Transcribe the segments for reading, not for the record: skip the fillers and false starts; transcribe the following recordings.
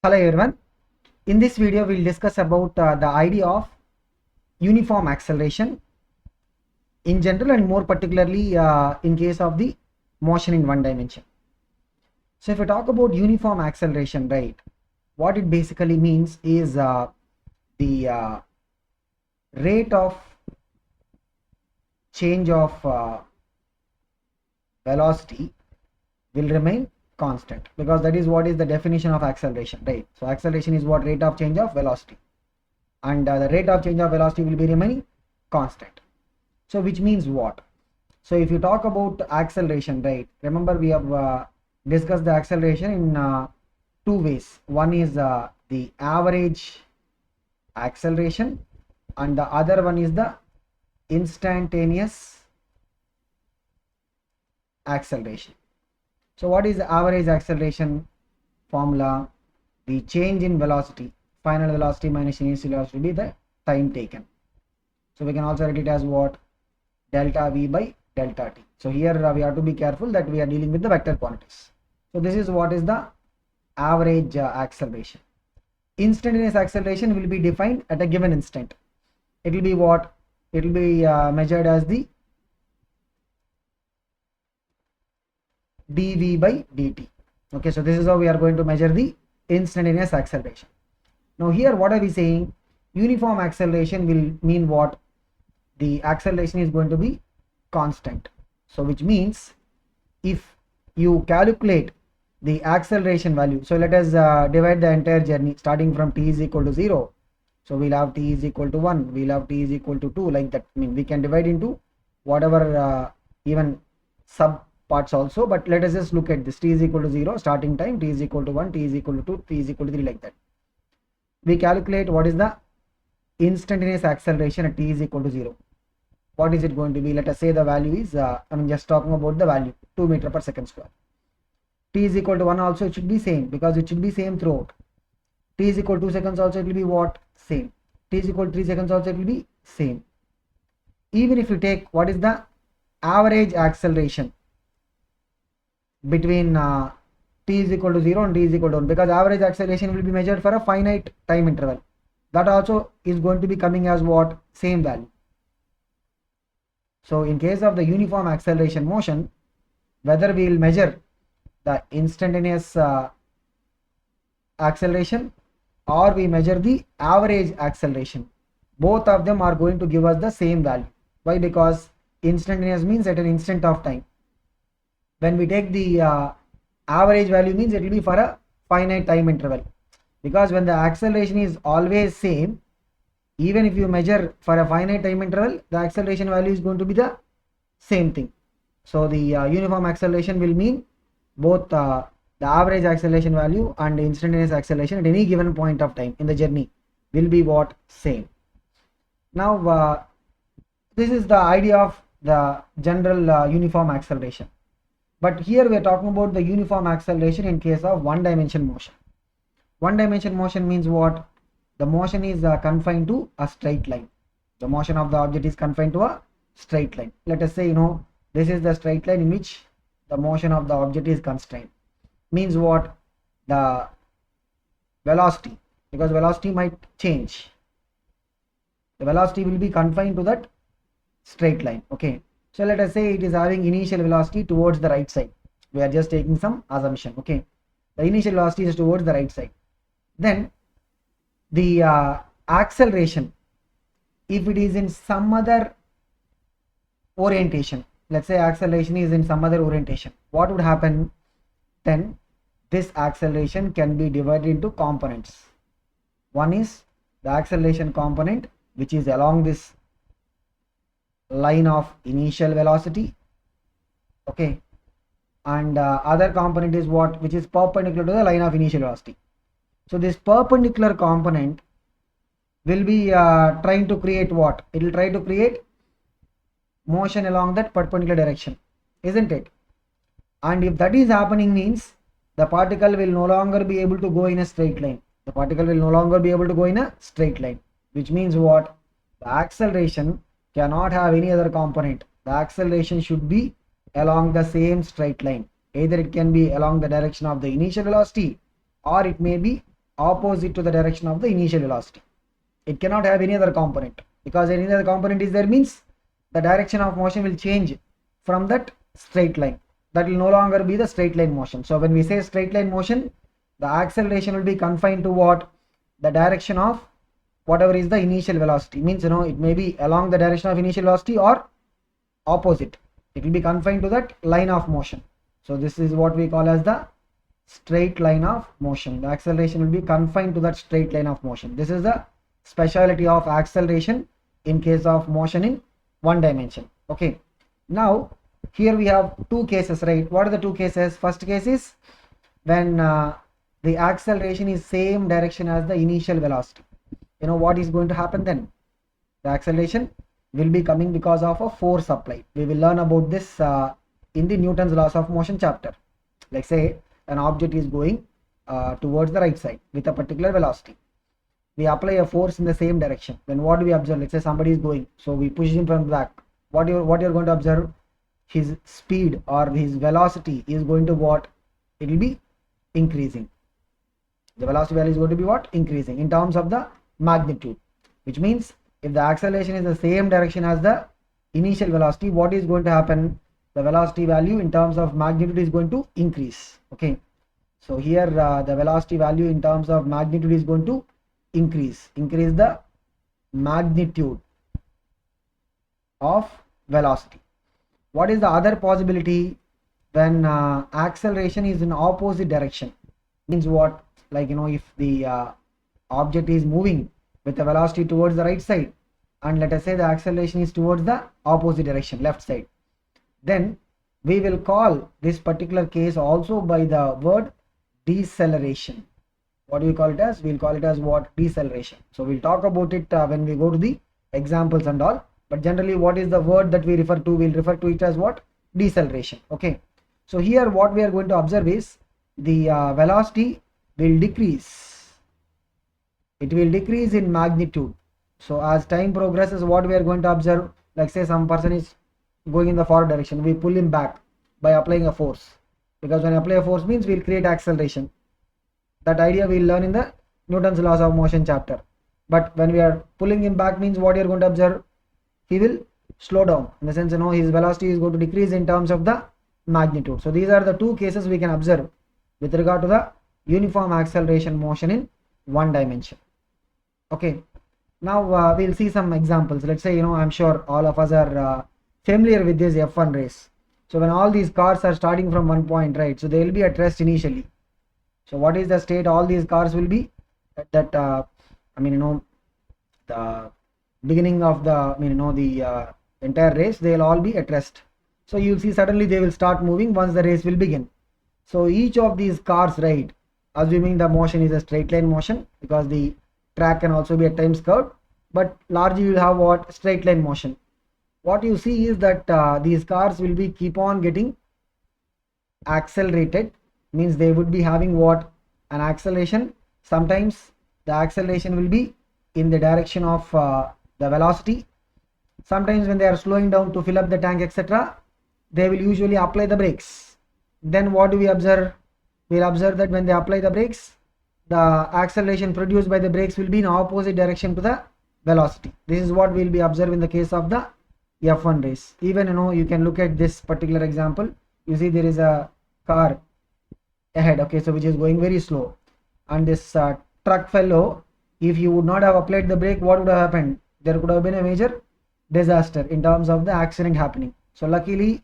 Hello everyone. In this video we'll discuss about the idea of uniform acceleration in general and more particularly in case of the motion in one dimension. So if we talk about uniform acceleration, right, what it basically means is the rate of change of velocity will remain constant, because that is what is the definition of acceleration, right? So acceleration is what? Rate of change of velocity, and the rate of change of velocity will be remaining constant. So which means what? So if you talk about acceleration, right, remember we have discussed the acceleration in two ways. One is the average acceleration, and the other one is the instantaneous acceleration. So what is the average acceleration formula? The change in velocity, final velocity minus initial velocity, will be the time taken. So we can also write it as what? Delta V by delta T. So here we have to be careful that we are dealing with the vector quantities. So this is what is the average acceleration. Instantaneous acceleration will be defined at a given instant. It will be what? It will be measured as the dv by dt. Okay, so this is how we are going to measure the instantaneous acceleration. Now here what are we saying? Uniform acceleration will mean what? The acceleration is going to be constant. So which means if you calculate the acceleration value, so let us divide the entire journey starting from t is equal to 0. So we'll have t is equal to 1, we'll have t is equal to 2, like that. I mean, we can divide into whatever even sub parts also, but let us just look at this. T is equal to 0 starting time, t is equal to 1, t is equal to 2, t is equal to 3, like that. We calculate what is the instantaneous acceleration at t is equal to 0. What is it going to be? Let us say the value is I'm just talking about the value, 2 meter per second square. T is equal to 1 also, it should be same, because it should be same throughout. T is equal to 2 seconds also, it will be what? Same. T is equal to 3 seconds also, it will be same. Even if you take what is the average acceleration between t is equal to 0 and t is equal to 1, because average acceleration will be measured for a finite time interval. That also is going to be coming as what? Same value. So in case of the uniform acceleration motion, whether we will measure the instantaneous acceleration or we measure the average acceleration, both of them are going to give us the same value. Why? Because instantaneous means at an instant of time. When we take the average value, means it will be for a finite time interval, because when the acceleration is always same, even if you measure for a finite time interval, the acceleration value is going to be the same thing. So the uniform acceleration will mean both the average acceleration value and the instantaneous acceleration at any given point of time in the journey will be what? Same. Now this is the idea of the general uniform acceleration. But here we are talking about the uniform acceleration in case of one dimension motion. One dimension motion means what? The motion is confined to a straight line. The motion of the object is confined to a straight line. Let us say, this is the straight line in which the motion of the object is constrained. Means what? The velocity, because velocity might change. The velocity will be confined to that straight line. Okay. So let us say it is having initial velocity towards the right side. We are just taking some assumption. Okay. The initial velocity is towards the right side. Then the acceleration, if it is in some other orientation, let's say acceleration is in some other orientation, what would happen? Then this acceleration can be divided into components. One is the acceleration component, which is along this line of initial velocity. Okay. And other component is what? Which is perpendicular to the line of initial velocity. So this perpendicular component will be trying to create what? It will try to create motion along that perpendicular direction, isn't it? And if that is happening, means the particle will no longer be able to go in a straight line. The particle will no longer be able to go in a straight line, which means what? The acceleration cannot have any other component. The acceleration should be along the same straight line. Either it can be along the direction of the initial velocity, or it may be opposite to the direction of the initial velocity. It cannot have any other component, because any other component is there means the direction of motion will change from that straight line. That will no longer be the straight line motion. So when we say straight line motion, the acceleration will be confined to what? The direction of whatever is the initial velocity. Means, it may be along the direction of initial velocity or opposite. It will be confined to that line of motion. So this is what we call as the straight line of motion. The acceleration will be confined to that straight line of motion. This is the speciality of acceleration in case of motion in one dimension. Okay, now here we have two cases, right? What are the two cases? First case is when the acceleration is same direction as the initial velocity. What is going to happen then? The acceleration will be coming because of a force applied. We will learn about this in the Newton's laws of motion chapter. Like say an object is going towards the right side with a particular velocity. We apply a force in the same direction. Then what do we observe? Let's say somebody is going, so we push him from back. What you're going to observe? His speed or his velocity is going to what? It will be increasing. The velocity value is going to be what? Increasing in terms of the magnitude, which means if the acceleration is the same direction as the initial velocity, what is going to happen? The velocity value in terms of magnitude is going to increase. Okay, so here the velocity value in terms of magnitude is going to increase the magnitude of velocity. What is the other possibility? When acceleration is in opposite direction, means what? Like if the object is moving with a velocity towards the right side, and let us say the acceleration is towards the opposite direction, left side, then we will call this particular case also by the word deceleration. What do we call it as? We'll call it as what? Deceleration. So we'll talk about it when we go to the examples and all, but generally what is the word that we refer to? We'll refer to it as what? Deceleration. Okay, so here what we are going to observe is the velocity will decrease. It will decrease in magnitude. So as time progresses, what we are going to observe? Like say some person is going in the forward direction, we pull him back by applying a force, because when I apply a force means we'll create acceleration. That idea we'll learn in the Newton's laws of motion chapter. But when we are pulling him back means what you're going to observe? He will slow down, in the sense his velocity is going to decrease in terms of the magnitude. So these are the two cases we can observe with regard to the uniform acceleration motion in one dimension. Okay, now we'll see some examples. Let's say I'm sure all of us are familiar with this F1 race. So when all these cars are starting from one point, right, so they will be at rest initially. So what is the state? All these cars will be at that the beginning of the the entire race, they will all be at rest. So you'll see suddenly they will start moving once the race will begin. So each of these cars, right, assuming the motion is a straight line motion, because the track can also be at times curved, but largely you will have what? Straight line motion. What you see is that these cars will be keep on getting accelerated, means they would be having what? An acceleration. Sometimes the acceleration will be in the direction of the velocity. Sometimes when they are slowing down to fill up the tank, etc., they will usually apply the brakes. Then what do we observe? We'll observe that when they apply the brakes, the acceleration produced by the brakes will be in opposite direction to the velocity. This is what we'll be observing in the case of the F1 race. Even you can look at this particular example. You see there is a car ahead, okay, so which is going very slow, and this truck fellow, if you would not have applied the brake, what would have happened? There could have been a major disaster in terms of the accident happening. So luckily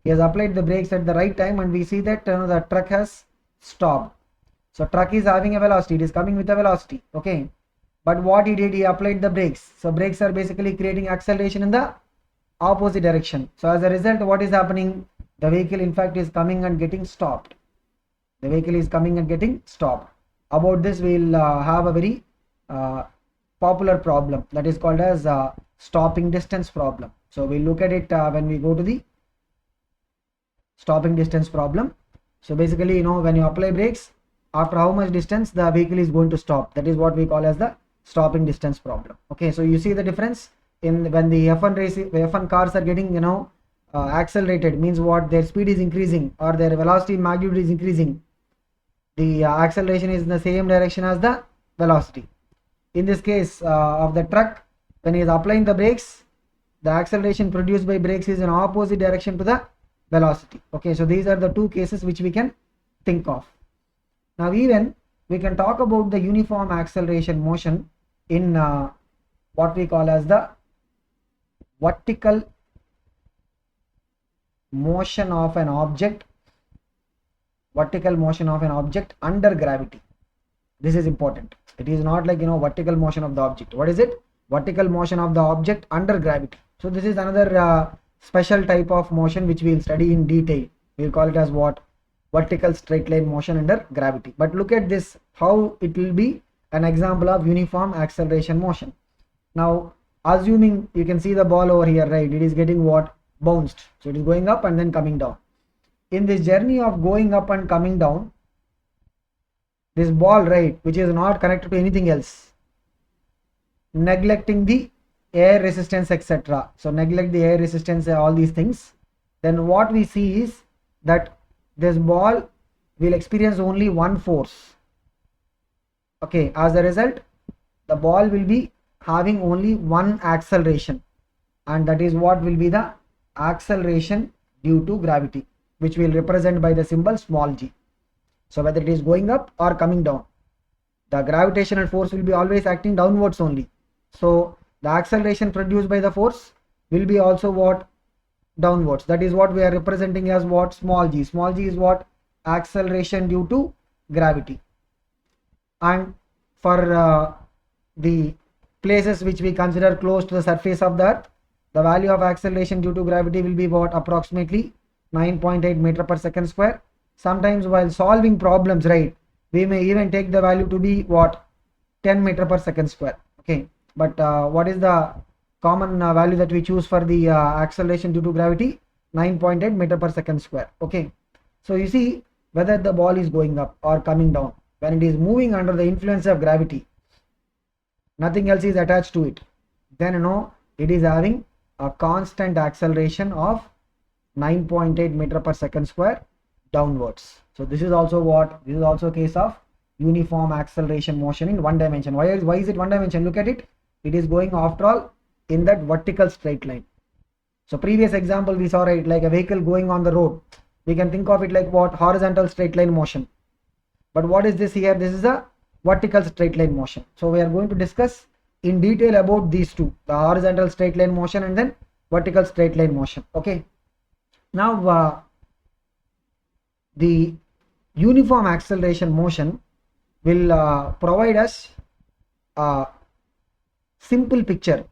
he has applied the brakes at the right time, and we see that the truck has stopped. So truck is having a velocity, it is coming with a velocity, okay, but what he did, he applied the brakes. So brakes are basically creating acceleration in the opposite direction. So as a result, what is happening? The vehicle in fact is coming and getting stopped. The vehicle is coming and getting stopped. About this we will have a very popular problem that is called as stopping distance problem. So we'll look at it when we go to the stopping distance problem. So basically when you apply brakes, after how much distance the vehicle is going to stop, that is what we call as the stopping distance problem. Okay, so you see the difference in when the F1 cars are getting accelerated, means what? Their speed is increasing or their velocity magnitude is increasing. the acceleration is in the same direction as the velocity. In this case of the truck, when he is applying the brakes, the acceleration produced by brakes is in opposite direction to the velocity. Okay, so these are the two cases which we can think of. Now even we can talk about the uniform acceleration motion in what we call as the vertical motion of an object, under gravity. This is important. It is not like, vertical motion of the object. What is it? Vertical motion of the object under gravity. So this is another special type of motion which we will study in detail. We will call it as what? Vertical straight line motion under gravity. But look at this, how it will be an example of uniform acceleration motion. Now assuming you can see the ball over here, right? It is getting what? Bounced. So it is going up and then coming down. In this journey of going up and coming down, this ball, right, which is not connected to anything else, neglecting the air resistance, etc. So neglect the air resistance, all these things, then what we see is that this ball will experience only one force. Okay, as a result, the ball will be having only one acceleration, and that is what will be the acceleration due to gravity, which will represent by the symbol small g. So whether it is going up or coming down, the gravitational force will be always acting downwards only. So the acceleration produced by the force will be also what? Downwards. That is what we are representing as what? Small g. Small g is what? Acceleration due to gravity. And for the places which we consider close to the surface of the earth, the value of acceleration due to gravity will be what? Approximately 9.8 meter per second square. Sometimes while solving problems, right, we may even take the value to be what? 10 meter per second square. Okay, but what is the common value that we choose for the acceleration due to gravity? 9.8 meter per second square. Okay, so you see whether the ball is going up or coming down, when it is moving under the influence of gravity, nothing else is attached to it, then it is having a constant acceleration of 9.8 meter per second square downwards. So this is also what? This is also a case of uniform acceleration motion in one dimension. Why is it one dimension? Look at it. It is going, after all, in that vertical straight line. So previous example we saw, right, like a vehicle going on the road, we can think of it like what? Horizontal straight line motion. But what is this here? This is a vertical straight line motion. So we are going to discuss in detail about these two, the horizontal straight line motion and then vertical straight line motion. Okay, now the uniform acceleration motion will provide us a simple picture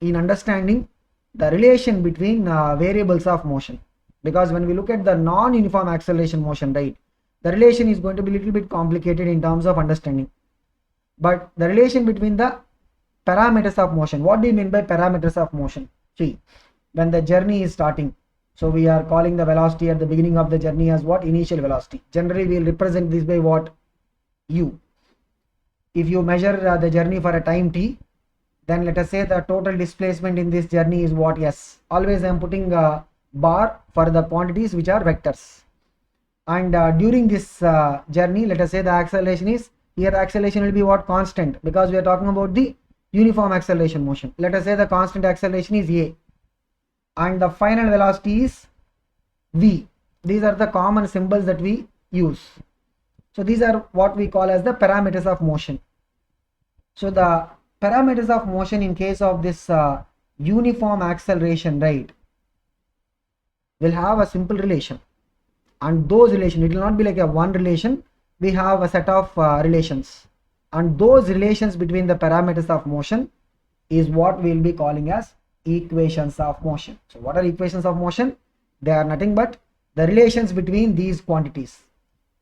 in understanding the relation between variables of motion, because when we look at the non-uniform acceleration motion, right, the relation is going to be a little bit complicated in terms of understanding. But the relation between the parameters of motion, what do you mean by parameters of motion? See, when the journey is starting, so we are calling the velocity at the beginning of the journey as what? Initial velocity. Generally we will represent this by what? U. If you measure the journey for a time t, then let us say the total displacement in this journey is what? S. Always I am putting a bar for the quantities which are vectors. And during this journey, let us say the acceleration is, here acceleration will be what? Constant, because we are talking about the uniform acceleration motion. Let us say the constant acceleration is a, and the final velocity is v. These are the common symbols that we use. So these are what we call as the parameters of motion. So the parameters of motion in case of this uniform acceleration, right, will have a simple relation, and those relation, it will not be like a one relation, we have a set of relations, and those relations between the parameters of motion is what we will be calling as equations of motion. So what are equations of motion? They are nothing but the relations between these quantities,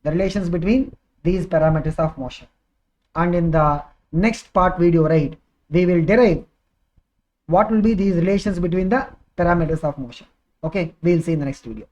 the relations between these parameters of motion. And in the next part video, right, we will derive what will be these relations between the parameters of motion. Okay, we will see in the next video.